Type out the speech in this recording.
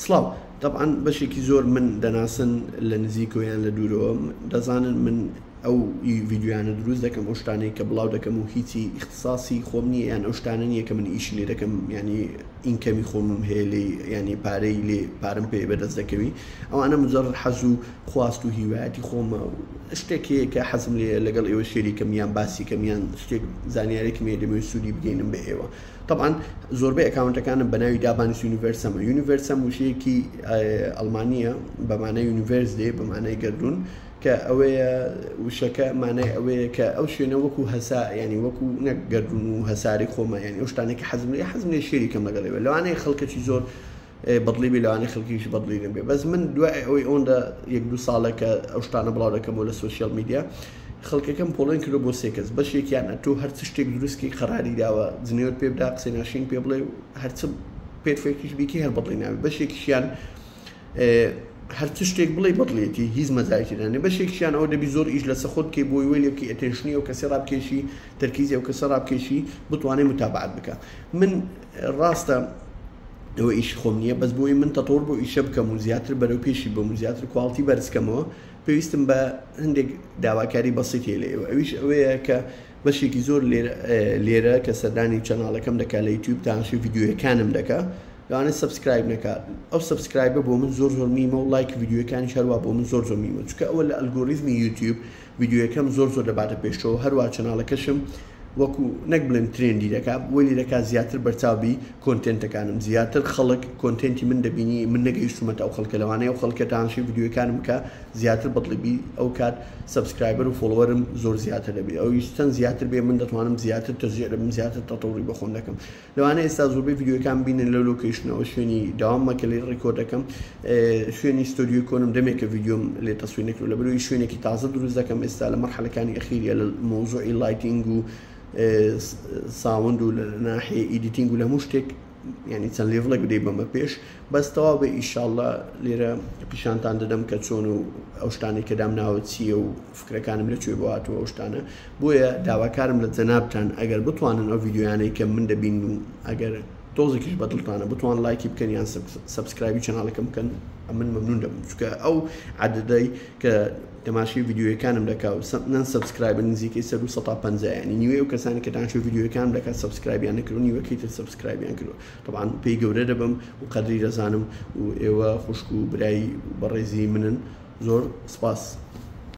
سلااو طبعا بەشێکی زۆر من دەناسن لە نزیکۆیان لە دوورەوە دەزانن من ئەو ڤیددیویانە دروست دەکەم ئەو شتانەی کە بڵاو دەکەم و هیچی اختصاصی خۆم نییە یان ئەو شتانە نییە کە من ئیشی لێ دەکەم ینی ئینکەمی خۆمم هەیە لێ ینی پارەی لێ پارەم پێ بەدەست دەکەوی ئەوانە مجرد حەز و خواست و هیوایەتی خۆمە شتێک هەیە کە حەزم لێ لەگەڵ ئێوە شێریکەم یان باسی کەم یان شتێک زانیارێکم هەیە دەمەوێت سوودی بگەینم بە ئێوە طبعا زۆربەی ئەکاونتەکانم بەناوی دابانیس یونیڤەرسەمە یونیڤەرسەم وشەیەکی ئەڵمانیە بەمانای یونیڤەرس دێ بەمانای گەردون کە ئەوەیە وشەکە مانای ئەوەیە کە ئەو شوێنە وەکو هەسا ینی وەکو نەک گەردون و هەساری خۆمە ینی ئەو شتانێکی حەزم لێ شێریکەم لەگەڵێوە لەوانەیە خەڵکەکی زۆر بەدڵی بێ لەوانەیە خەڵکیش بەدڵی بێ بەس من دوای ئەوەی ئەوەندە یەک دوو ساڵە کە ئەو شتانە بڵاو دەکەمەوە لە سوسیال میدیا خەڵکەکەم پۆڵێن کردو بۆ سێ کەس بەشێکیان ئەتۆ هەرچ شتێک دروستکی قەراری داوە جنێوت پێ بدا قسەی ناشین پێ بڵێ هەرچ پێرفێکیش بیکی هەر بەدڵی ناوێت بەشێکیشیان هەرچ شتێک بڵێ بەدڵێتی هیچ مەزایەتیدانێ بەشێکیشیان ئەوە دەبی زۆر ئیش لەسەر خۆت کەی بۆی وێ لێ بکەی ئەتێنشنی و کەسێ ڕابکێشی تەرکیزی و کەسە ڕابکێشی بتوانێ متابعەت بکە من ڕاستە ئەوە ئیشی خۆم نییە بەس بۆی من تەتۆر بۆ ئیشە بکەم و زیاتر بەرەو پێشی بەم و زیاتر کواڵتی بەرزکەمەوە پێویستم بە هەندێک داواکاری بەسیتی لە ئێوە ئەویش ئەوەیە کە بەشێکی زۆر لێرە کە سەردانی چەناڵەکەم دەکات لە یوتیوب تاشی ڤیددیوەکانم دەکات لەوانێت سبسکرایب نەکات ئەو سبسکرایبە بۆ من زۆر میمە و لایک ڤیددیوەکانی هەروە بۆ من زۆر میمە چونکە ئەوە لە ئەلگۆریزمی یوتیوب ڤیددیوەکەم زۆر دەباتە پێشەوە هەروە چەناڵەکەشم وەکو نەک بڵێم ترێندی دەکات وەلی دەکات زیاتر بەرچاوبی کۆنتێنتەکانم زیاتر خەڵک کۆنتێنتی من دەبینی من نەگەیشتومەتە ئەو خەڵکە لەوانەیە ئەو خەڵکە تاشی ڤیددیوەکانم کە زیاتر بەدڵبی ئەو کات سبسکرایبەر و فۆلۆوەرم زۆر زیاتر دەبێت ئەو چەند زیاتر بێ من دەتوانم زیاتر تەژێر دەبم زیاتر تەتەوڕی بە خۆم دەکەم لەوانەیە ئێستا زۆربەی ڤیددیوەکان بینن لە لۆکیشنەوە شوێنی داواممە کە لێ ڕێکۆرد دەکەم شوێنی ستۆدیۆ کۆنم دەمێکە ڤیددیۆم لێ تەسویر نەکرد لەبەرەوەی شوێنێکی تازە دروست دەکەم ئێستا لە مەرحەلەکانی ئەخیریە لە مۆزوعی لایتینگ و ساوند و لە ناحیە ئیدیتینگ و لە هەموو شتێک ینی چەند لێڤڵێک بدەی بەمە پێش بەستەوا بە ئیشاڵڵا لێرە پیشانتان دەدەم کە چۆن و ئەو شتانی کە دامناوە چییە و فکرەکانم لەکوێ بۆ هاتووە ئەو شتانە بۆیە داواکارم لە جەنابتان ئەگەر بتوانن ئەو ڤیددیویانەی کە من دەبین و ئەگەر تۆزێکیش بەدڵتانە بتوان لایکی بکەن یان سبسکرایبی چەناڵەکەم بکەن من مەمنون دەبم چونکە ئەو عەدەدەی کە تەماشای ڤیددیوەکانم دەکات و نەن سبسکرایبە نزیکەی 150 ینی نیوەی ئەو کەسانی کە تاشی ڤیددیوەکانم دەکات سبسکرایبیان نەکردو نیوەکەی تر سبسکرایبیان کردو طبعا پێی گەورە دەبم و قەدری دەزانم و ئێوە خوشک و برایی بەڕێزی منن زۆر سپاس